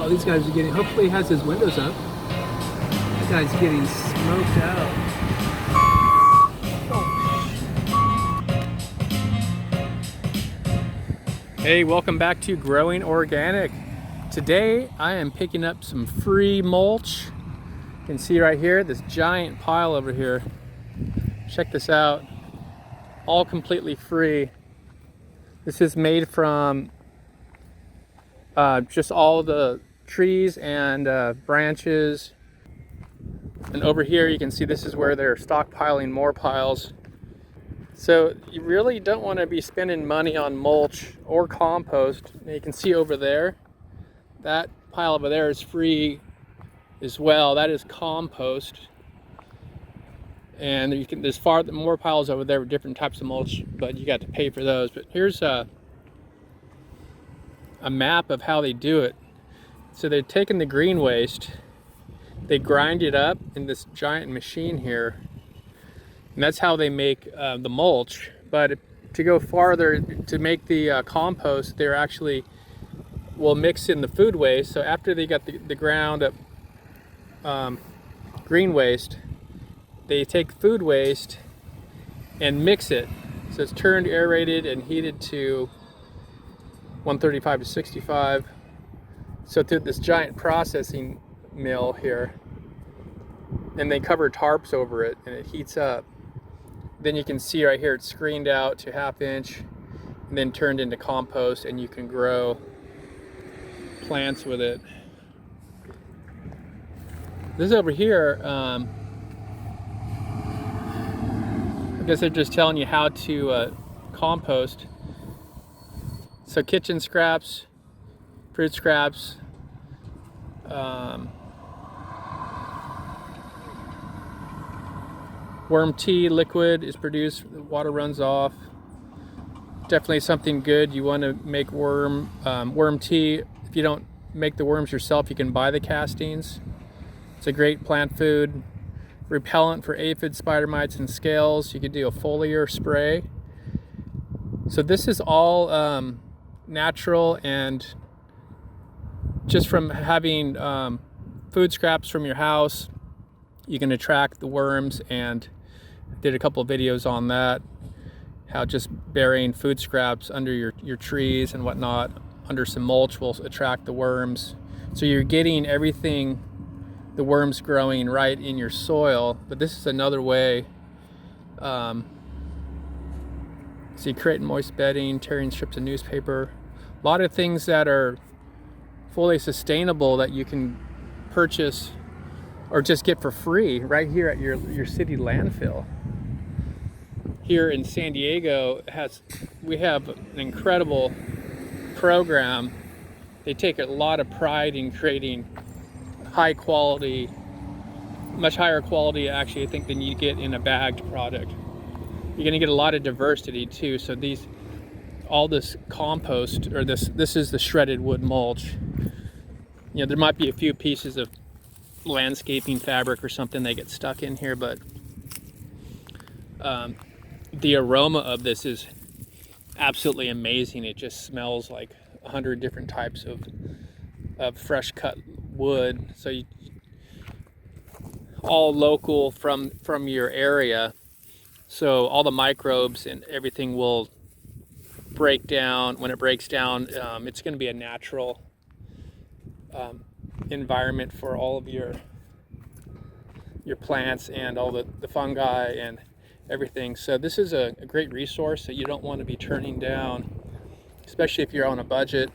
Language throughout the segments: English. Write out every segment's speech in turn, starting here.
Oh, these guys are getting, hopefully he has his windows up. This guy's getting smoked out. Hey, welcome back to Growing Organic. Today I am picking up some free mulch. You can see right here, this giant pile over here. Check this out. All completely free. This is made from just all the trees and branches. And over here you can see this is where they're stockpiling more piles. So you really don't want to be spending money on mulch or compost. And you can see over there, that pile over there is free as well. That is compost. And there's far more piles over there with different types of mulch, but you got to pay for those. But here's a map of how they do it. So they're taking the green waste, they grind it up in this giant machine here, and that's how they make the mulch. But to go farther, to make the compost, they're actually will mix in the food waste. So after they got the ground up green waste, they take food waste and mix it. So it's turned, aerated, and heated to 135 to 65. So through this giant processing mill here, and they cover tarps over it, and it heats up. Then you can see right here it's screened out to 1/2 inch and then turned into compost, and you can grow plants with it. This over here, I guess they're just telling you how to compost. So kitchen scraps, fruit scraps, worm tea liquid is produced, the water runs off. Definitely something good. You want to make worm tea. If you don't make the worms yourself, you can buy the castings. It's a great plant food. Repellent for aphids, spider mites, and scales. You could do a foliar spray. So this is all natural, and just from having food scraps from your house, you can attract the worms, and did a couple of videos on that, how just burying food scraps under your trees and whatnot under some mulch will attract the worms. So you're getting everything, the worms growing right in your soil. But this is another way. See, creating moist bedding, tearing strips of newspaper, a lot of things that are fully sustainable that you can purchase or just get for free right here at your city landfill. Here in San Diego, we have an incredible program. They take a lot of pride in creating high quality, much higher quality actually, I think, than you get in a bagged product. You're gonna get a lot of diversity too. So all this compost, or this is the shredded wood mulch. You know, there might be a few pieces of landscaping fabric or something that get stuck in here, but the aroma of this is absolutely amazing. It just smells like 100 different types of fresh cut wood. So all local from your area. So all the microbes and everything will break down. When it breaks down, it's going to be a natural environment for all of your plants and all the fungi and everything. So this is a great resource that you don't want to be turning down, especially if you're on a budget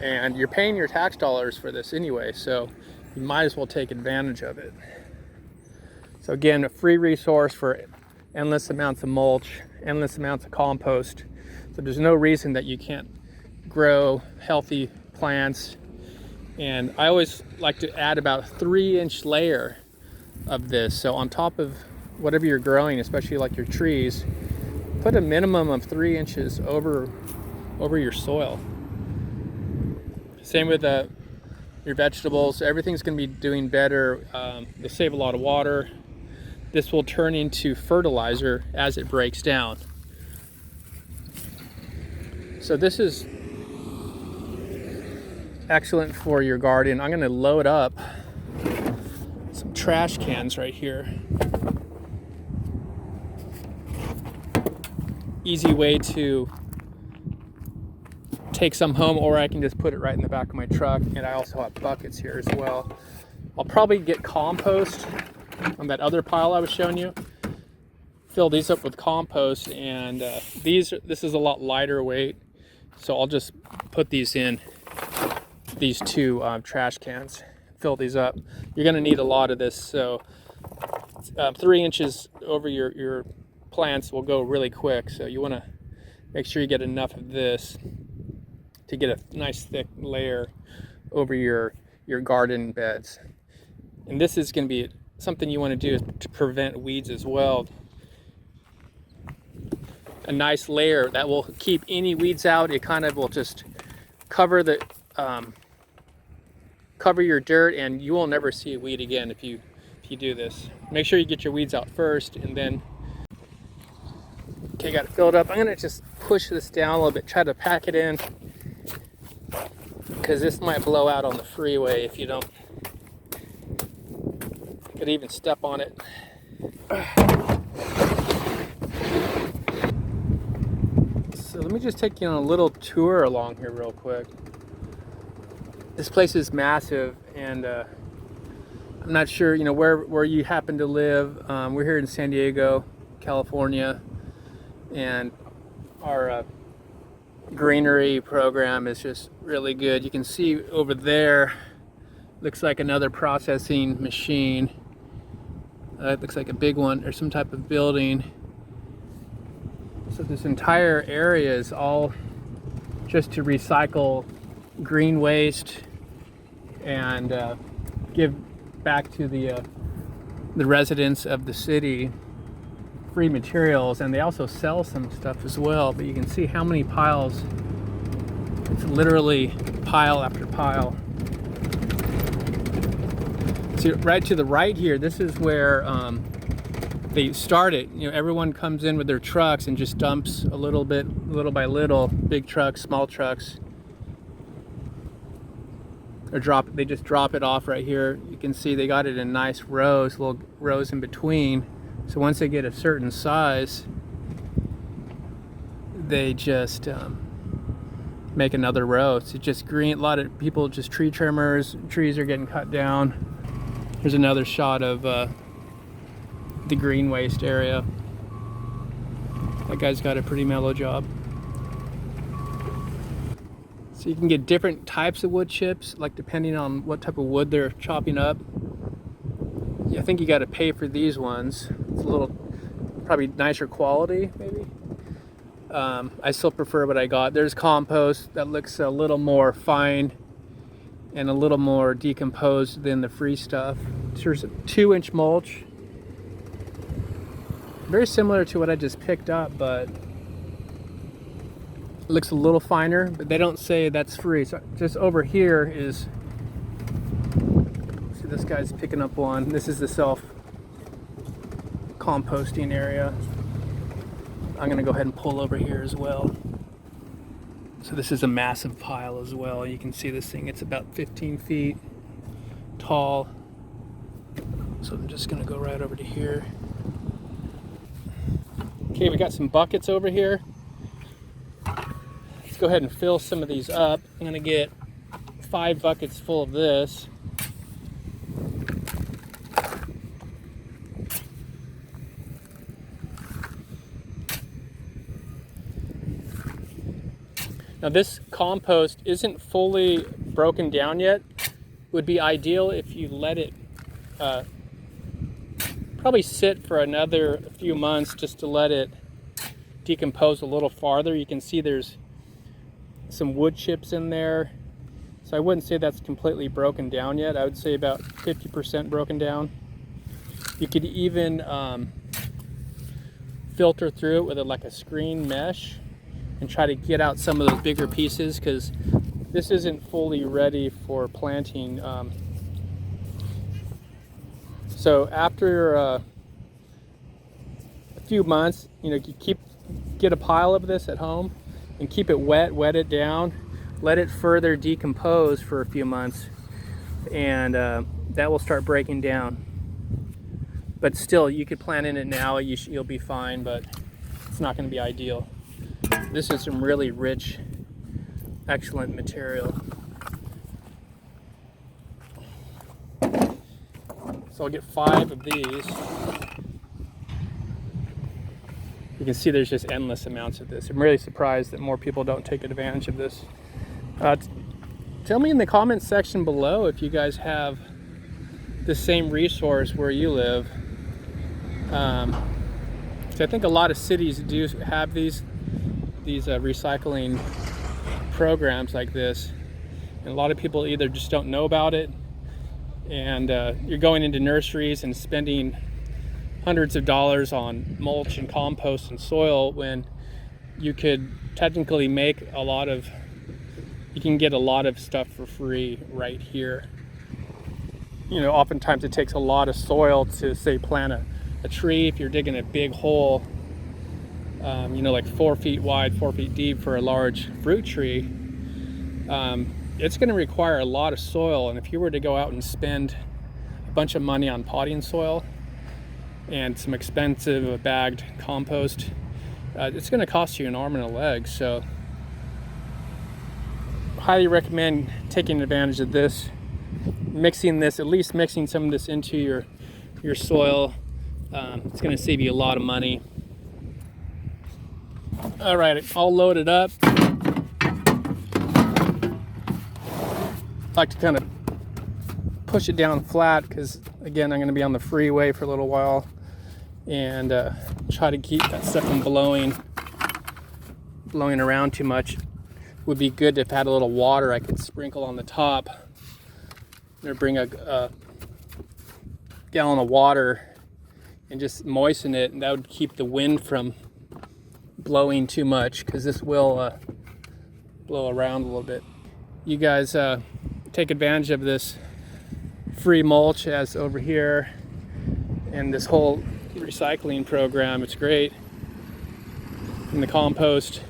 and you're paying your tax dollars for this anyway, so you might as well take advantage of it. So again, a free resource for endless amounts of mulch, endless amounts of compost. So there's no reason that you can't grow healthy plants. And I always like to add about a 3-inch layer of this. So on top of whatever you're growing, especially like your trees, put a minimum of 3 inches over your soil. Same with your vegetables. Everything's going to be doing better. They save a lot of water. This will turn into fertilizer as it breaks down. So this is excellent for your garden. I'm going to load up some trash cans right here. Easy way to take some home, or I can just put it right in the back of my truck. And I also have buckets here as well. I'll probably get compost on that other pile I was showing you. Fill these up with compost, and this is a lot lighter weight, so I'll just put these in these two trash cans, fill these up. You're going to need a lot of this, so 3 inches over your plants will go really quick, so you want to make sure you get enough of this to get a nice thick layer over your garden beds. And this is going to be something you want to do, is to prevent weeds as well. A nice layer that will keep any weeds out. It kind of will just cover the cover your dirt, and you will never see a weed again if you do this. Make sure you get your weeds out first, and then okay, got it filled up. I'm gonna just push this down a little bit, try to pack it in, because this might blow out on the freeway if you don't. Could even step on it. So let me just take you on a little tour along here real quick. This place is massive, and I'm not sure, where you happen to live. We're here in San Diego, California, and our Greenery program is just really good. You can see over there, looks like another processing machine. It looks like a big one or some type of building. So this entire area is all just to recycle green waste and give back to the residents of the city free materials. And they also sell some stuff as well, but you can see how many piles. It's literally pile after pile. So right to the right here, this is where they start it. Everyone comes in with their trucks and just dumps a little bit, little by little, big trucks, small trucks, or they just drop it off right here. You can see they got it in nice rows, little rows in between. So once they get a certain size, they just make another row. It's just green. A lot of people, just tree trimmers, trees are getting cut down. Here's another shot of the green waste area. That guy's got a pretty mellow job. So you can get different types of wood chips, like depending on what type of wood they're chopping up. Yeah, I think you got to pay for these ones. It's a little, probably nicer quality, maybe. I still prefer what I got. There's compost that looks a little more fine and a little more decomposed than the free stuff. Here's a 2-inch mulch. Very similar to what I just picked up, but it looks a little finer, but they don't say that's free. So just over here is, see, this guy's picking up one. This is the self-composting area. I'm gonna go ahead and pull over here as well. So this is a massive pile as well. You can see this thing, it's about 15 feet tall. So I'm just gonna go right over to here. Okay, we got some buckets over here. Let's go ahead and fill some of these up. I'm gonna get 5 buckets full of this. Now this compost isn't fully broken down yet. It would be ideal if you let it probably sit for another few months just to let it decompose a little farther. You can see there's some wood chips in there. So I wouldn't say that's completely broken down yet. I would say about 50% broken down. You could even filter through it with like a screen mesh and try to get out some of those bigger pieces, because this isn't fully ready for planting. So after a few months, you get a pile of this at home and keep it wet it down let it further decompose for a few months, and that will start breaking down. But still, you could plant in it now, you'll be fine, but it's not going to be ideal. This is some really rich, excellent material. So I'll get 5 of these. You can see there's just endless amounts of this. I'm really surprised that more people don't take advantage of this. Tell me in the comments section below if you guys have the same resource where you live. So I think a lot of cities do have these recycling programs like this, and a lot of people either just don't know about it, and you're going into nurseries and spending hundreds of dollars on mulch and compost and soil when you could technically make you can get a lot of stuff for free right here. You know, oftentimes it takes a lot of soil to, say, plant a tree. If you're digging a big hole, you know, like 4 feet wide, 4 feet deep for a large fruit tree, it's going to require a lot of soil. And if you were to go out and spend a bunch of money on potting soil and some expensive bagged compost, it's going to cost you an arm and a leg. So highly recommend taking advantage of this, mixing this, at least mixing some of this into your soil. It's going to save you a lot of money. All right, all loaded up. I like to kind of push it down flat because, again, I'm going to be on the freeway for a little while, and try to keep that stuff from blowing around too much. Would be good if I had a little water I could sprinkle on the top, or bring a gallon of water and just moisten it, and that would keep the wind from blowing too much, because this will blow around a little bit. You guys take advantage of this free mulch as over here, and this whole recycling program. It's great. And the compost,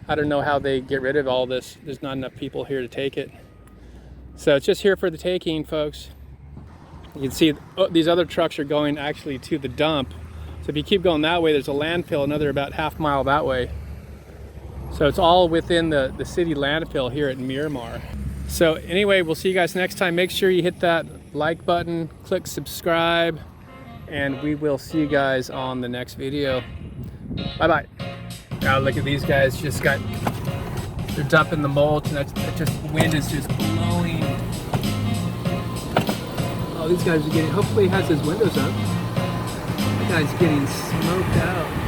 I don't know how they get rid of all this. There's not enough people here to take it. So it's just here for the taking, folks. You can see these other trucks are going actually to the dump. So if you keep going that way, there's a landfill another about half mile that way. So it's all within the city landfill here at Miramar. So anyway, we'll see you guys next time. Make sure you hit that like button, click subscribe, and we will see you guys on the next video. Bye-bye. Now look at these guys, they're dumping the mulch, and the wind is just blowing. Oh, these guys are hopefully he has his windows up. That guy's getting smoked out.